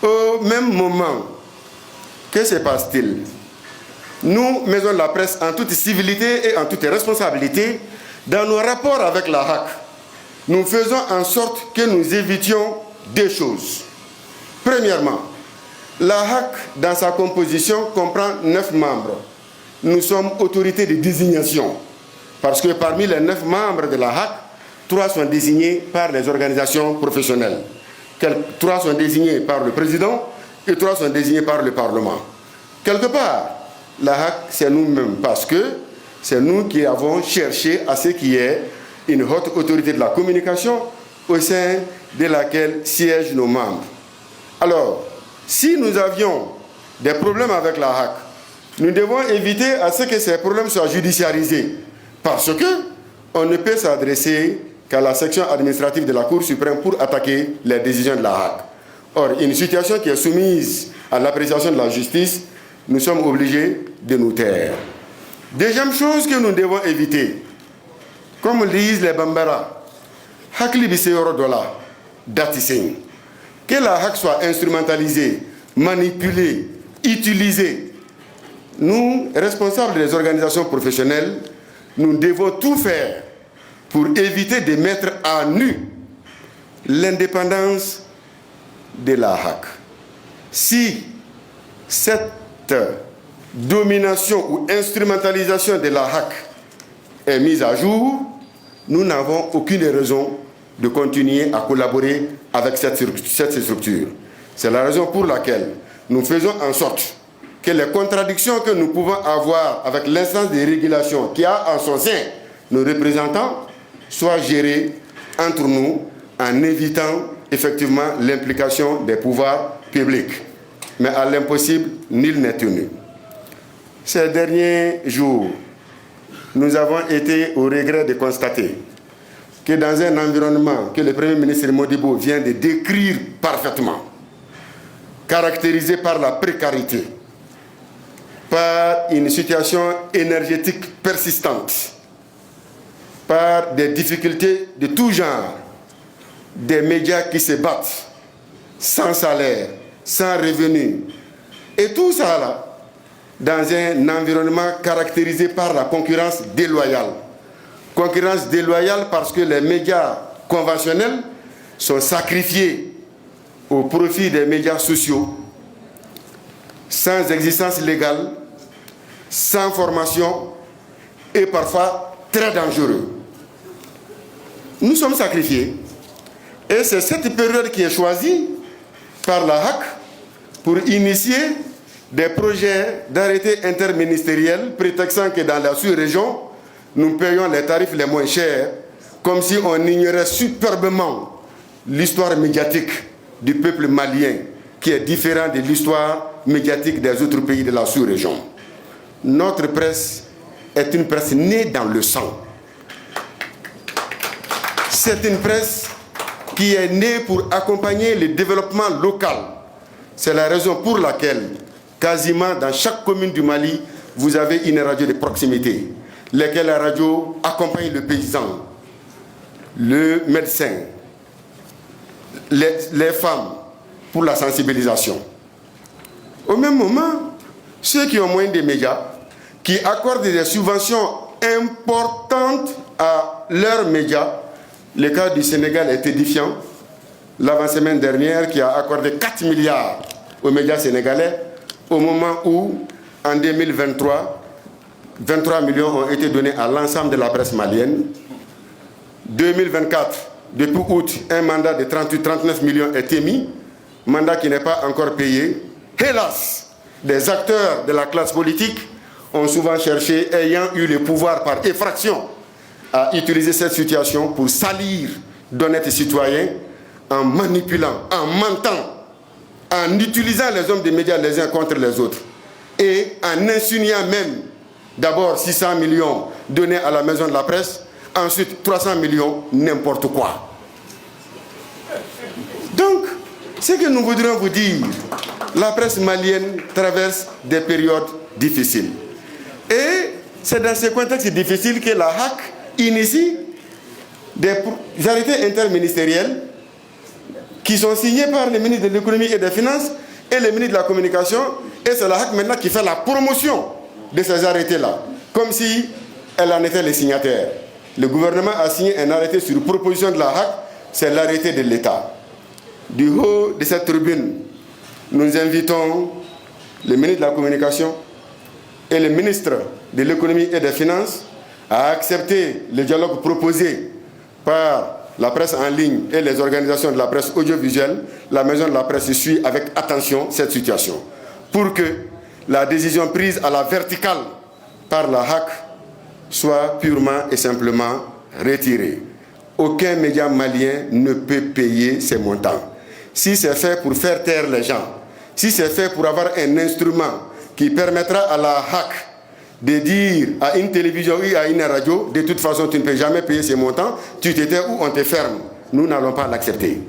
Au même moment, que se passe-t-il? Nous, Maison de la Presse, en toute civilité et en toute responsabilité, dans nos rapports avec la HAC, nous faisons en sorte que nous évitions deux choses. Premièrement, la HAC, dans sa composition, comprend 9 membres. Nous sommes autorités de désignation, parce que parmi les 9 membres de la HAC, 3 sont désignés par les organisations professionnelles. 3 sont désignés par le président et 3 sont désignés par le Parlement. Quelque part, la HAC, c'est nous-mêmes, parce que c'est nous qui avons cherché à ce qu'il y ait une haute autorité de la communication au sein de laquelle siègent nos membres. Alors, si nous avions des problèmes avec la HAC, nous devons éviter à ce que ces problèmes soient judiciarisés, parce qu'on ne peut s'adresser qu'à la section administrative de la Cour suprême pour attaquer les décisions de la HAC. Or, une situation qui est soumise à l'appréciation de la justice, nous sommes obligés de nous taire. Deuxième chose que nous devons éviter, comme le disent les Bambara, Hakli Biseoro Dola, Datising, que la HAC soit instrumentalisée, manipulée, utilisée. Nous, responsables des organisations professionnelles, nous devons tout faire pour éviter de mettre à nu l'indépendance de la HAC. Si cette domination ou instrumentalisation de la HAC est mise à jour, nous n'avons aucune raison de continuer à collaborer avec cette structure. C'est la raison pour laquelle nous faisons en sorte que les contradictions que nous pouvons avoir avec l'instance de régulation qui a en son sein nos représentants soient gérées entre nous en évitant effectivement l'implication des pouvoirs publics. Mais à l'impossible, nul n'est tenu. Ces derniers jours, nous avons été au regret de constater que dans un environnement que le Premier ministre Modibo vient de décrire parfaitement, caractérisé par la précarité, par une situation énergétique persistante, par des difficultés de tout genre, des médias qui se battent sans salaire, sans revenu, et tout ça là, dans un environnement caractérisé par la concurrence déloyale. Concurrence déloyale parce que les médias conventionnels sont sacrifiés au profit des médias sociaux, sans existence légale, sans formation et parfois très dangereux. Nous sommes sacrifiés et c'est cette période qui est choisie par la HAC pour initier des projets d'arrêtés interministériels prétextant que dans la sous-région, nous payons les tarifs les moins chers, comme si on ignorait superbement l'histoire médiatique du peuple malien, qui est différent de l'histoire médiatique des autres pays de la sous-région. Notre presse est une presse née dans le sang. C'est une presse qui est née pour accompagner le développement local. C'est la raison pour laquelle, quasiment dans chaque commune du Mali, vous avez une radio de proximité, laquelle la radio accompagne le paysan, le médecin, les femmes, pour la sensibilisation. Au même moment, ceux qui ont moins de médias, qui accordent des subventions importantes à leurs médias, le cas du Sénégal est édifiant. L'avant-semaine dernière, qui a accordé 4 milliards aux médias sénégalais, au moment où, en 2023, 23 millions ont été donnés à l'ensemble de la presse malienne. 2024, depuis août, un mandat de 38-39 millions est émis, mandat qui n'est pas encore payé. Hélas, des acteurs de la classe politique ont souvent cherché, ayant eu le pouvoir par effraction, à utiliser cette situation pour salir d'honnêtes citoyens en manipulant, en mentant, en utilisant les hommes des médias les uns contre les autres et en insinuant même d'abord 600 millions donnés à la maison de la presse, ensuite 300 millions, n'importe quoi. Donc, ce que nous voudrions vous dire, la presse malienne traverse des périodes difficiles. Et c'est dans ce contexte difficile que la HAC initie des arrêtés interministériels qui sont signés par le ministre de l'économie et des finances et le ministre de la communication, et c'est la HAC maintenant qui fait la promotion de ces arrêtés-là, comme si elle en était les signataires. Le gouvernement a signé un arrêté sur proposition de la HAC, c'est l'arrêté de l'État. Du haut de cette tribune, nous invitons le ministre de la communication et le ministre de l'économie et des finances à accepter le dialogue proposé par la presse en ligne et les organisations de la presse audiovisuelle. La maison de la presse suit avec attention cette situation pour que la décision prise à la verticale par la HAC soit purement et simplement retirée. Aucun média malien ne peut payer ces montants. Si c'est fait pour faire taire les gens, si c'est fait pour avoir un instrument qui permettra à la HAC de dire à une télévision ou à une radio, de toute façon tu ne peux jamais payer ces montants, tu t'étais ou on te ferme, nous n'allons pas l'accepter.